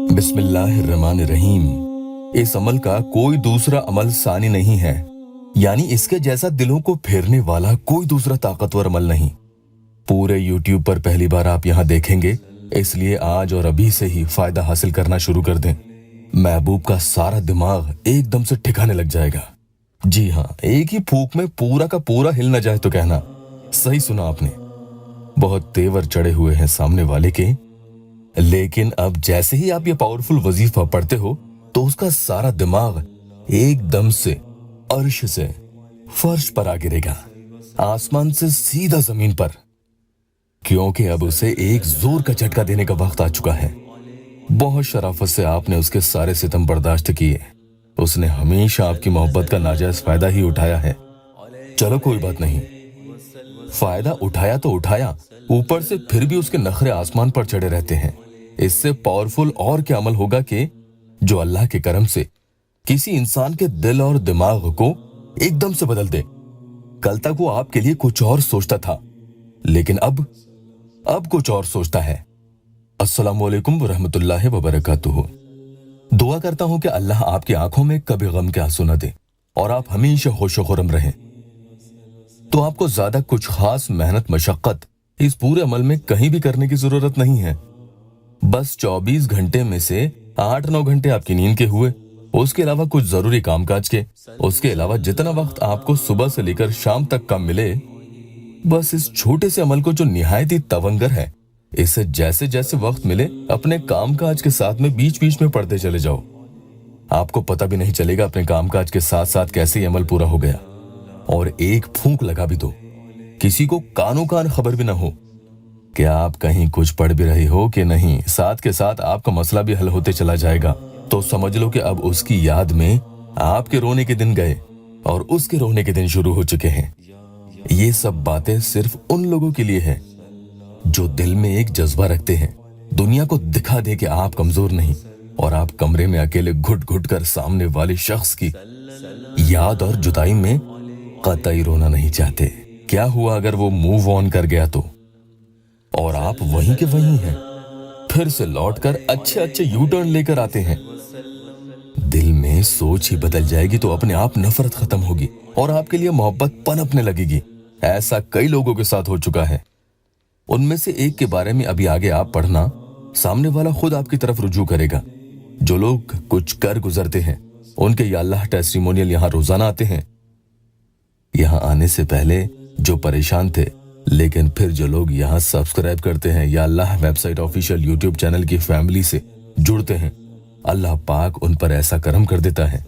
बिस्मिल्लाहिर्रहमानिर्रहीम। इस अमल का कोई दूसरा अमल सानी नहीं है, यानी इसके जैसा दिलों को फेरने वाला कोई दूसरा ताकतवर अमल नहीं। पूरे YouTube पर पहली बार आप यहाँ देखेंगे, इसलिए आज और अभी से ही फायदा हासिल करना शुरू कर दें। महबूब का सारा दिमाग एकदम से ठिकाने लग जाएगा। जी हाँ, एक ही फूंक में पूरा का पूरा हिल न जाए तो कहना। सही सुना आपने। बहुत तेवर चढ़े हुए हैं सामने वाले के, लेकिन अब जैसे ही आप ये पावरफुल वजीफा पढ़ते हो तो उसका सारा दिमाग एकदम से अर्श से फर्श पर आ गिरेगा, आसमान से सीधा जमीन पर, क्योंकि अब उसे एक जोर का झटका देने का वक्त आ चुका है। बहुत शराफत से आपने उसके सारे सितम बर्दाश्त किए। उसने हमेशा आपकी मोहब्बत का नाजायज फायदा ही उठाया है। चलो कोई बात नहीं, फायदा उठाया तो उठाया, ऊपर से फिर भी उसके नखरे आसमान पर चढ़े रहते हैं। इससे पावरफुल और क्या अमल होगा कि जो अल्लाह के करम से किसी इंसान के दिल और दिमाग को एकदम से बदल दे। कल तक वो आपके लिए कुछ और सोचता था, लेकिन अब कुछ और सोचता है। अस्सलामु अलैकुम वरहमतुल्लाहि वबरकातुहू। दुआ करता हूं कि अल्लाह आपकी आंखों में कभी गम के आंसू न दे और आप हमेशा होशो खुरम रहें। तो आपको ज्यादा कुछ खास मेहनत मशक्कत इस पूरे अमल में कहीं भी करने की जरूरत नहीं है। बस 24 घंटे में से 8-9 घंटे आपकी नींद के हुए, उसके अलावा कुछ जरूरी कामकाज के, उसके अलावा जितना वक्त आपको सुबह से लेकर शाम तक कम मिले, बस इस छोटे से अमल को जो निहायत ही तवंगर है, इसे जैसे जैसे वक्त मिले अपने कामकाज के साथ में बीच बीच में पढ़ते चले जाओ। आपको पता भी नहीं चलेगा अपने कामकाज के साथ साथ कैसे ये अमल पूरा हो गया। और एक फूंक लगा भी दो, किसी को कानों कान खबर भी ना हो कि आप कहीं कुछ पढ़ भी रहे हो कि नहीं, साथ के साथ आपका मसला भी हल होते चला जाएगा। तो समझ लो कि अब उसकी याद में आपके रोने के दिन गए और उसके रोने के दिन शुरू हो चुके हैं। ये सब बातें सिर्फ उन लोगों के लिए है जो दिल में एक जज्बा रखते हैं, दुनिया को दिखा दे कि आप कमजोर नहीं, और आप कमरे में अकेले घुट घुट कर सामने वाले शख्स की याद और जुदाई में कतई रोना नहीं चाहते। क्या हुआ अगर वो मूव ऑन कर गया तो, और आप वहीं के वहीं हैं, फिर से लौटकर अच्छे अच्छे यू टर्न लेकर आते हैं। दिल में सोच ही बदल जाएगी तो अपने आप नफरत खत्म होगी और आपके लिए मोहब्बत पनपने लगेगी। ऐसा कई लोगों के साथ हो चुका है। उनमें से एक के बारे में अभी आगे आप पढ़ना, सामने वाला खुद आपकी तरफ रुजू करेगा। जो लोग कुछ कर गुजरते हैं उनके या अल्लाह टेस्टिमोनियल यहाँ रोजाना आते हैं। यहाँ आने से पहले जो परेशान थे, लेकिन फिर जो लोग यहाँ सब्सक्राइब करते हैं या अल्लाह वेबसाइट ऑफिशियल यूट्यूब चैनल की फैमिली से जुड़ते हैं, अल्लाह पाक उन पर ऐसा करम कर देता है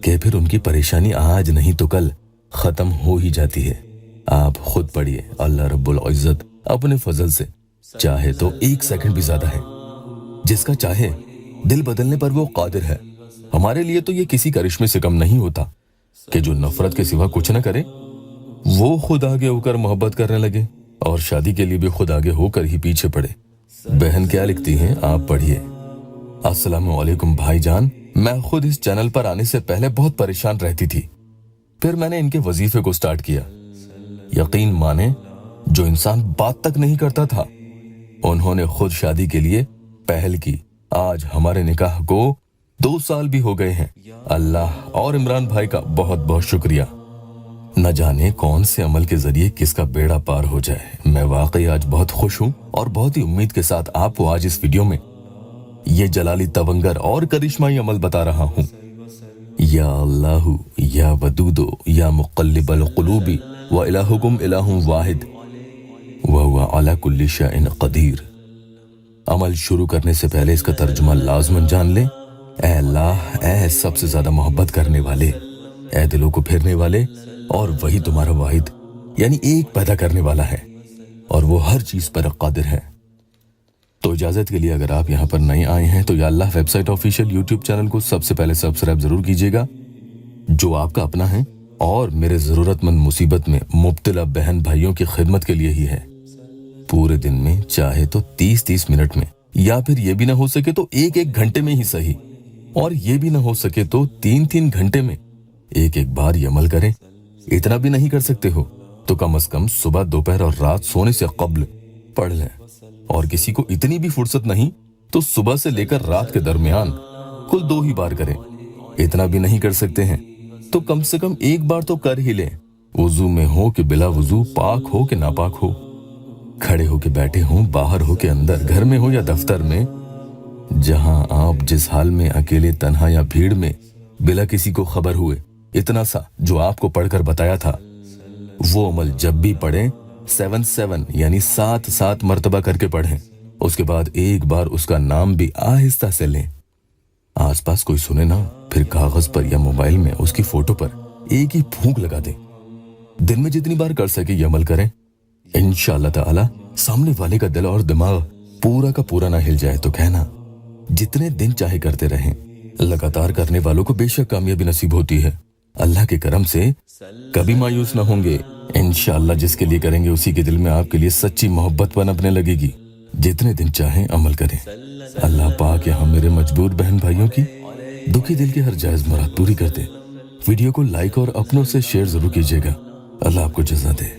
कि फिर उनकी परेशानी आज नहीं तो कल खत्म हो ही जाती है। आप खुद पढ़िए, अल्लाह रब्बुल इज्जत अपने फजल से चाहे तो 1 सेकंड भी ज्यादा है, जिसका चाहे दिल बदलने पर वो कादिर है। हमारे लिए तो ये किसी करिश्मे से कम नहीं होता कि जो नफरत के सिवा कुछ न करे वो खुद आगे होकर मोहब्बत करने लगे, और शादी के लिए भी खुद आगे होकर ही पीछे पड़े। बहन क्या लिखती हैं, आप पढ़िए। अस्सलामु अलैकुम भाईजान, मैं खुद इस चैनल पर आने से पहले बहुत परेशान रहती थी, फिर मैंने इनके वजीफे को स्टार्ट किया। यकीन माने, जो इंसान बात तक नहीं करता था, उन्होंने खुद शादी के लिए पहल की। आज हमारे निकाह को 2 साल भी हो गए हैं। अल्लाह और इमरान भाई का बहुत बहुत शुक्रिया। न जाने कौन से अमल के जरिए किसका बेड़ा पार हो जाए। मैं वाकई आज बहुत खुश हूँ और बहुत ही उम्मीद के साथ आपको आज इस वीडियो में ये जलाली तवंगर और करिश्माई अमल बता रहा हूँ। या अल्लाहु या वदूदो या मुक़ल्लिबल क़ुलूबी व इलाहुकुम इलाहुम वाहिद व हुवा अला कुल्ली शैइन क़दीर। अमल शुरू करने से पहले इसका तर्जुमा लाज़मन जान लें। ऐ अल्लाह, ऐ सबसे ज्यादा मोहब्बत करने वाले, ऐ दिलों को फेरने वाले, और वही तुम्हारा वाहिद यानी एक पैदा करने वाला है, और वो हर चीज पर कादिर है। तो इजाजत के लिए अगर आप यहाँ पर नए आए हैं तो या अल्लाह वेबसाइट ऑफिशियल यूट्यूब चैनल को सबसे पहले सब्सक्राइब जरूर कीजिएगा, जो आपका अपना है और मेरे जरूरतमंद मुसीबत में मुब्तला बहन भाइयों की खिदमत के लिए ही है। पूरे दिन में चाहे तो 30-30 मिनट में, या फिर ये भी ना हो सके तो 1-1 घंटे में ही सही, और ये भी ना हो सके तो 3-3 घंटे में 1-1 बार ये अमल करें। इतना भी नहीं कर सकते हो तो कम से कम सुबह, दोपहर और रात सोने से कब्ल पढ़ लें। और किसी को इतनी भी फुर्सत नहीं तो सुबह से लेकर रात के दरमियान कुल 2 ही बार करें। इतना भी नहीं कर सकते हैं तो कम से कम 1 बार तो कर ही लें, वुजू में हो कि बिला वुजू, पाक हो कि नापाक हो, खड़े हो के बैठे हो, बाहर हो के अंदर, घर में हो या दफ्तर में, जहां आप जिस हाल में अकेले, तन्हा या भीड़ में बिला किसी को खबर हुए, इतना सा जो आपको पढ़कर बताया था वो अमल जब भी पढ़ें 7 यानी 7 मर्तबा करके पढ़ें। उसके बाद 1 बार उसका नाम भी आहिस्ता से लें। आसपास कोई सुने ना, फिर कागज पर या मोबाइल में उसकी फोटो पर एक ही फूंक लगा दें। दिन में जितनी बार कर सके ये अमल करें। इंशाअल्लाह ताला सामने वाले का दिल और दिमाग पूरा का पूरा ना हिल जाए तो कहना। जितने दिन चाहे करते रहें, लगातार करने वालों को बेशक कामयाबी नसीब होती है। अल्लाह के करम से कभी मायूस ना होंगे। इंशाअल्लाह जिसके लिए करेंगे उसी के दिल में आपके लिए सच्ची मोहब्बत पनपने लगेगी। जितने दिन चाहें अमल करें। अल्लाह पाक यहाँ मेरे मजबूर बहन भाइयों की दुखी दिल की हर जायज मुराद पूरी कर दे। वीडियो को लाइक और अपनों से शेयर जरूर कीजिएगा। अल्लाह आपको जज़ा दे।